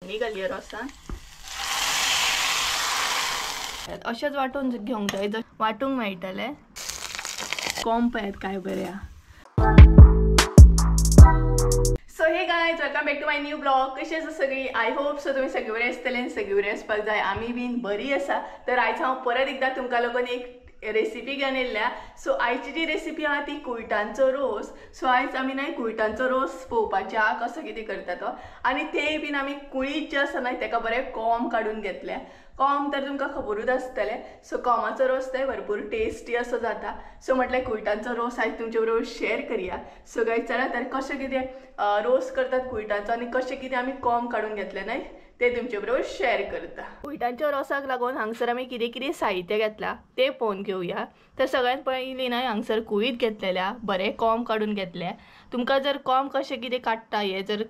फोडणी घालया रोसान अशेंच वाटून घेवंक जाय वाटूंक मेळटले कॉम पळयात काय बरें so hey guys welcome back to my new blog कशी आसा सगळी आय होप सो तुम्ही सगळे बरे आसतले सगळी बरी आसपाक जाय आमी बीन बरी आसा तर आयज हांव परत एकदा तुमकां लागून एक रेसिपी घेवन येयल्या सो आयची जी रेसिपी आहा ती कुयटांचो रोस सो आयज आमी न्हय कुयटांचो रोस पळोवपाचे आहा कसो कितें करता तो आनी ते बीन आमी कुळीत जे आसा न्हय तेका बरें कोंब काडून घेतले कोंब तर तुमकां खबरूच आसतले सो कोंबाचो रोस ते भरपूर टेस्टी असो जाता सो म्हटल्यार कुयटांचो रोस आयज तुमचे बरोबर शेअर करूया सो गायज चला तर कशें कितें रोस करतात कुयटांचो आनी कशें कितें आमी कोंब काडून घेतले न्हय ते तुमचे बरोबर शेअर करता कुयटांच्या रोसाक लागून हांगसर आमी कितें कितें साहित्य घेतला ते पळोवन घेवया तर सगळ्यात पयलीं न्हय हांगसर कुळीत घेतलेल्या बरें कोंब काडून घेतले तुमकां जर कोंब कशें कितें काडटा हें जर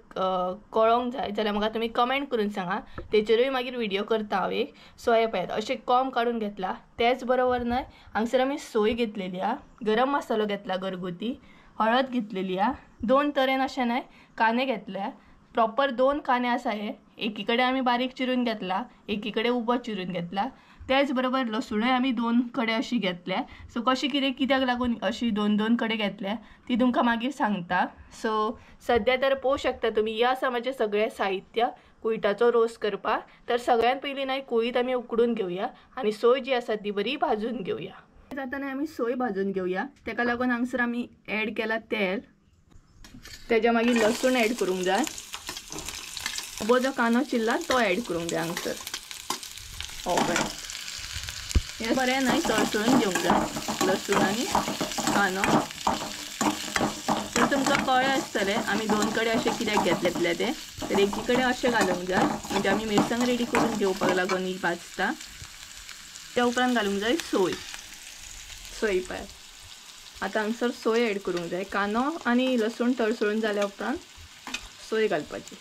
कळोंक जाय जाल्यार म्हाका तुमी कमेंट करून सांगा तेचेरूय मागीर व्हिडिओ करता हांव एक सो हे पळयात अशें कोंब काडून घेतला तेच बरोबर न्हय हांगसर आमी सोय घेतलेली आहा गरम मसालो घेतला घरगुती हळद घेतलेली आहा 2 तरेन अशें न्हय कांदे घेतले प्रॉपर 2 कांदे आसा हे एकीकडे आमी बारीक चिरून घेतला एकीकडे उबो चिरून घेतला त्याच बरोबर लसूणय आमी 2 कडे अशी घेतल्या सो कशी कितें कित्याक लागून अशी 2 कडे घेतल्या ती तुमकां मागीर सांगता सो सध्या तर पळोवं शकता तुमी हे आसा म्हजें सगळें साहित्य कुयटाचो रोस करपाक तर सगळ्यात पयलीं न्हय कुळीत आमी उकडून घेवया आनी सोय जी आसा ती बरी भाजून घेवया जाताना आमी सोय भाजून घेवया तेका लागून हांगसर आमी ऍड केला तेल तेच्या मागीर लसूण ऍड करूंक जाय उबो जो कांदो चिरला तो ऍड करूंक जाय हांगसर बरें हे बरें न्हय तळसळून घेवंक जाय लसूण आनी कांदो तर तुमकां कळ्ळें आसतलें आमी 2 कडे अशें कित्याक घेतलें ते तर एकी कडेन अशें घालूंक जाय म्हणजे आमी मिरसांग रेडी करून घेवपाक लागून ही भाजता त्या उपरांत घालूंक जाय सोय पळयात आतां हांगसर सोय ऍड करूंक जाय कांदो आनी लसूण तळसळून जाल्या उपरांत सोय घालपाची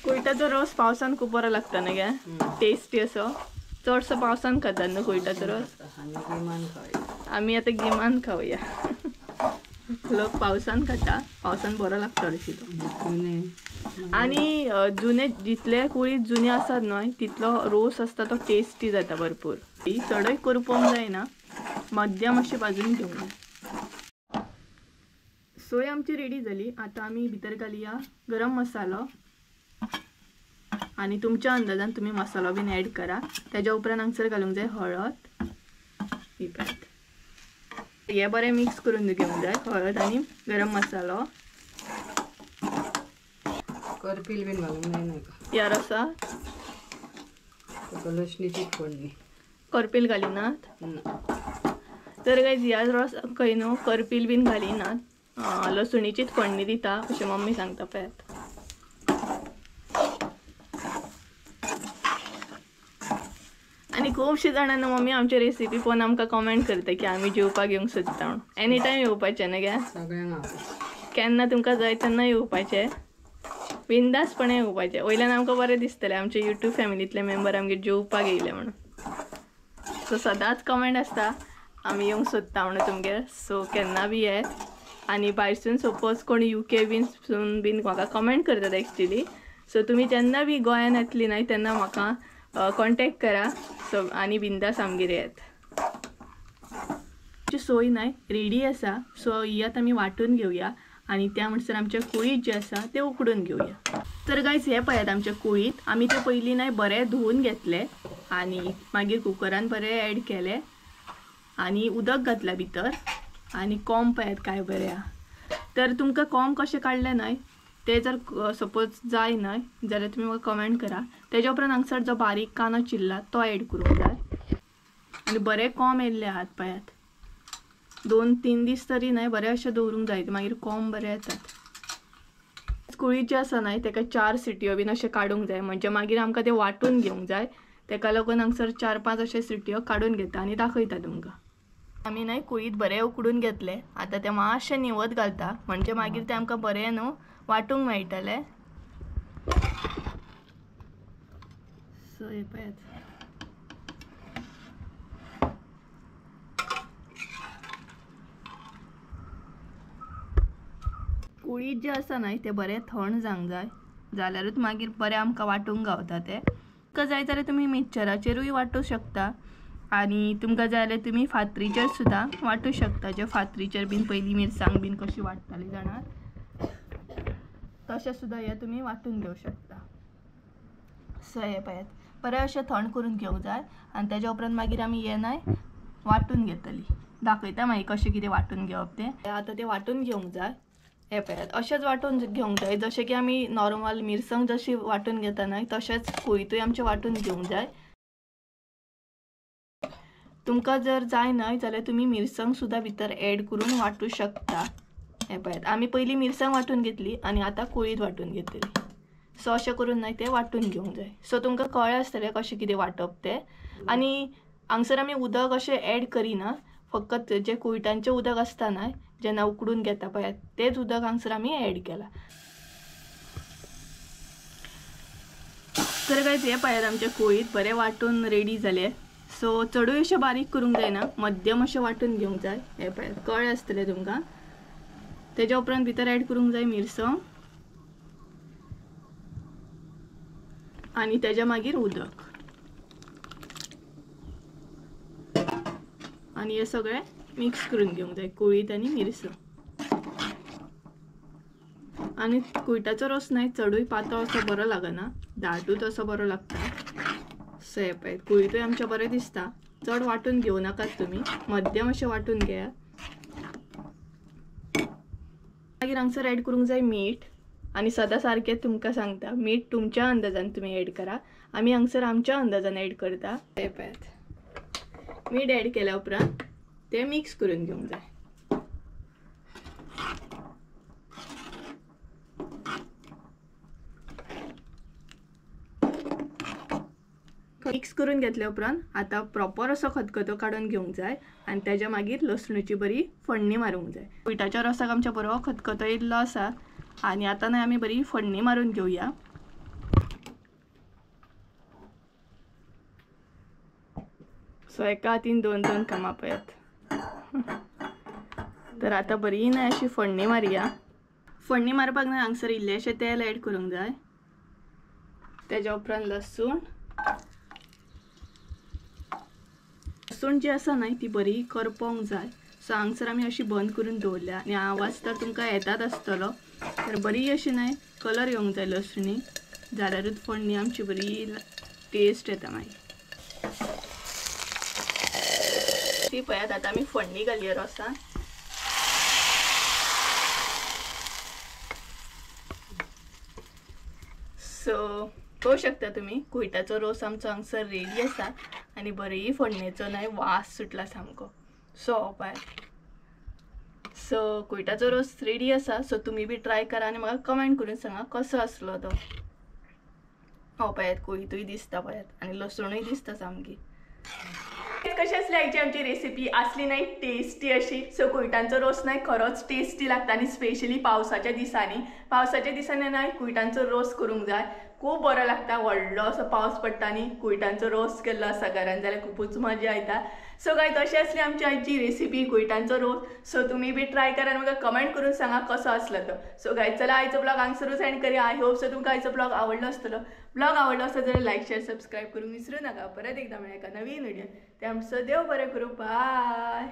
कुयटाचो रोस पावसान खूब बरो लागता न्हय गे टेस्टी असो चडसो पावसान खातात न्हू कुयटाचो रोस आमी आतां गिमान खावया लोक पावसान खाता पावसान बरो लागता अशी तो आनी जुने जितले कुळीत जुने आसात न्हय तितलो रोस आसता तो टेस्टी जाता भरपूर ही चडय करपोवंक जायना मध्यम अशी भाजून घेवंक जाय सोय आमची रेडी जाली आता आमी भितर घालया गरम मसालो आणि तुमच्या अंदाजान तुम्ही मसालो बीन ऍड करा त्याच्या उपरांत हांगसर घालूंक जाय हळद हे बरें मिक्स करून घेवंक जाय हळद आणि गरम मसालो करपील बीन घालूंक जायना या रोसा लसणीची फोडणी करपील घालिनात तर गायज ह्या रोस खंय न्हू करपील बीन घालिनात लसणीचीच फोडणी दिता अशें मम्मी सांगता पळयात आणि खूबशीं जाणांना मम्मी आमची रेसिपी पळोवन आमकां कमेंट करता की आमी जेवपाक येवंक सोदता म्हणून एनी टायम येवपाचें न्हय गे सगळ्यांक केन्ना तुमकां जाय तेन्ना येवपाचें बिंदासपणे येवपाचें वयल्यान आमकां बरें दिसतलें आमचे यूट्यूब फॅमिलींतले मेंबर आमगे जेवपाक येयले म्हणून सो सदांच कमेंट आसता आमी येवंक सोदता म्हणून तुमगेर सो केन्ना बी येत आनी भायरसून सपोज कोण UK बीन बीन म्हाका कमेंट करतात एक्चुली सो तुमी जेन्ना बी गोंयान येतली न्हय तेन्ना म्हाका कॉन्टॅक्ट करा सो आनी बिंदास आमगेर येत सोय न्हय रेडी आसा सो ही आतां आमी वाटून घेवया आणि त्या म्हणसर आमचे कुळीत जे आसा ते उकडून घेवया तर गायज हे पळयात आमचे कुळीत आमी ते पयलीं न्हय बरें धुवून घेतले आणि मागीर कुकरान बरें ऍड केले आणि उदक घातला भितर आणि कोंब पळयात काय बरें आहा तर तुमकां कोंब कशें काडलें न्हय ते जर सपोज जाय न्हय जाल्यार तुमी म्हाका कमेंट करा तेच्या उपरांत हांगसर जो बारीक कांदो चिरला तो ऍड करूंक जाय आनी बरें कोंब येयल्ले आहात पळयात 2-3 दीस तरी न्हय बरें अशें दवरूंक जाय मागीर कोंब बरें येतात कुळीत जे आसा न्हय तेका 4 सिटयो बीन अशें काडूंक जाय म्हणजे मागीर आमकां ते वाटून घेवंक जाय तेका लागून हांगसर 4-5 अशे सिटयो काडून घेता आनी दाखयता तुमकां आमी न्हय कुळीत बरें उकडून घेतले आतां ते मातशें निवत घालता म्हणजे मागीर ते आमकां बरें न्हू वाटूंक मेळटलें सो हे पळयात कुळीत जे आसा न्हय ते बरें थंड जावंक जाय, जाल्यारूच मागीर बरें आमकां वांटूंक गावता ते. तुमकां जाय जाल्यार तुमी मिक्सचराचेरूय वांटूंक शकता आनी तुमकां जाय जाल्यार तुमी फातरीचेर सुद्दां वांटूंक शकता. जे फातरीचेर बीन पयलीं मिरसांग बीन कशी वांट्टाली जाणात तशें सुद्दां हे तुमी वांटून घेवंक शकता. सो हे पळयात, बरें अशें थंड करून घेवंक जाय आनी तेज्या उपरांत मागीर आमी हे न्हय वांटून घेतली. दाखयता मागीर कशें कितें वांटून घेवप तें. आतां तें वांटून घेवंक जाय. हे पळयात, अशेंच वांटून घेवंक जाय जशें की आमी नॉर्मल मिरसांग जशी वांटून घेता न्हय तशेंच कुळितूय आमचें वांटून घेवंक जाय. तुमकां जर जाय न्हय जाल्यार तुमी मिरसांग सुद्दां भितर एड करून वांटूंक शकता. हे पळयात, आमी पयलीं मिरसांग वांटून घेतली आनी आतां कुळीत वांटून घेतली. सो अशें करून न्हय तें वांटून घेवंक जाय. सो तुमकां कळ्ळें आसतलें कशें कितें वांटप तें. आनी हांगसर आमी उदक अशें एड करिना, फकत जें कुळिटांचें उदक आसता न्हय जेन्ना उकडून घेता पळयात तेंच उदक हांगसर आमी एड केलां. तर गायज हे पळयात आमचें कुळीत बरें वांटून रेडी जालें. सो चडूय अशें बारीक करूंक जायना, मध्यम अशें वांटून घेवंक जाय. हे पळयात, कळ्ळें आसतलें तुमकां. तेज्या उपरांत भितर एड करूंक जाय मिरसांग आनी तेज्या मागीर उदक आनी हे सगळें मिक्स करून घेवंक जाय, कुळीत आनी मिरसांग. आनी कुळिटाचो रोस न्हय चडूय पातळ असो बरो लागना, दाटूच असो बरो लागता. सो हे पळयात, कुळितूय आमचें बरें दिसता. चड वांटून घेवं नाकात तुमी, मध्यम अशें वांटून घेयात. मागीर हांगसर एड करूंक जाय मीठ. आनी सदां सारकें तुमकां सांगता, मीठ तुमच्या अंदाजान तुमी एड करा. आमी हांगसर आमच्या अंदाजान एड करता. हे पळयात, मीठ एड केल्या उपरांत ते मिक्स करून घेवंक जाय. मिक्स करून घेतल्या उपरांत आतां प्रॉपर असो खतखतो काडून घेवंक जाय आनी तेज्या मागीर लसणूची बरी फोडणी मारूंक जाय. कुळिटाच्या रोसाक आमच्या बरो खतखतो येयल्लो आसा आनी आतां न्हय आमी बरी फोडणी मारून घेवया. सो एका हातीन दोन दोन कामां पळयात. तर आतां बरी न्हय अशी फोडणी मारया. फोडणी मारपाक न्हय हांगसर इल्लेशें तेल एड करूंक जाय. तेज्या उपरांत लसूण जी आसा न्हय ती बरी करपोंक जाय. सो हांगसर आमी अशी बंद करून दवरल्या आनी आवाज तर तुमकां येतात आसतलो. तर बरी अशी न्हय कलर येवंक जाय लसणी, जाल्यारूच फोडणी आमची बरी टेस्ट येता मागीर. ती पळयात, आतां आमी फोडणी घालया रोसान. सो पळोवंक शकता तुमी कुळिटाचो रोस आमचो हांगसर रेडी आसा आनी बरी फोडणेचो न्हय वास सुटला सामको. सो पळयात, सो कुळिटाचो रोस रेडी आसा. सो तुमी बी ट्राय करा आनी म्हाका कमेंट करून सांगा कसो आसलो तो. पळयात, कुळितूय दिसता पळयात आनी लसणूय दिसता सामकी. कशी असली आयची आमची रेसिपी असली नाही टेस्टी अशी. सो कुळिटांचो रोस नाही खरोच टेस्टी लागता आनी स्पेशली पावसाच्या दिसांनी नाही कुळिटांचो रोस करूंक जाय. खूब बरो लागता. व्हडलो असो पावस पडटा आनी कुळिटांचो रोस केल्लो आसा घरान जाल्यार खूबच मजा येता. सो गायज अशी असली आमची आयची रेसिपी कुळिटांचो रोस. सो तुमी बी ट्राय करा आनी म्हाका कमेंट करून सांगा कसो आसलो तो. सो गायज चला आयचो ब्लॉग हांगसरूच एंड करूया. आय होप सो तुमकां आयचो ब्लॉग आवडलो आसतलो. ब्लॉग आवडलो आसत जाल्यार लायक शेअर सबस्क्राईब करूंक विसरू नका. परत एकदा मेळया एका नवीन व्हिडिओ. ते आमचं देव बरें करूं. बाय.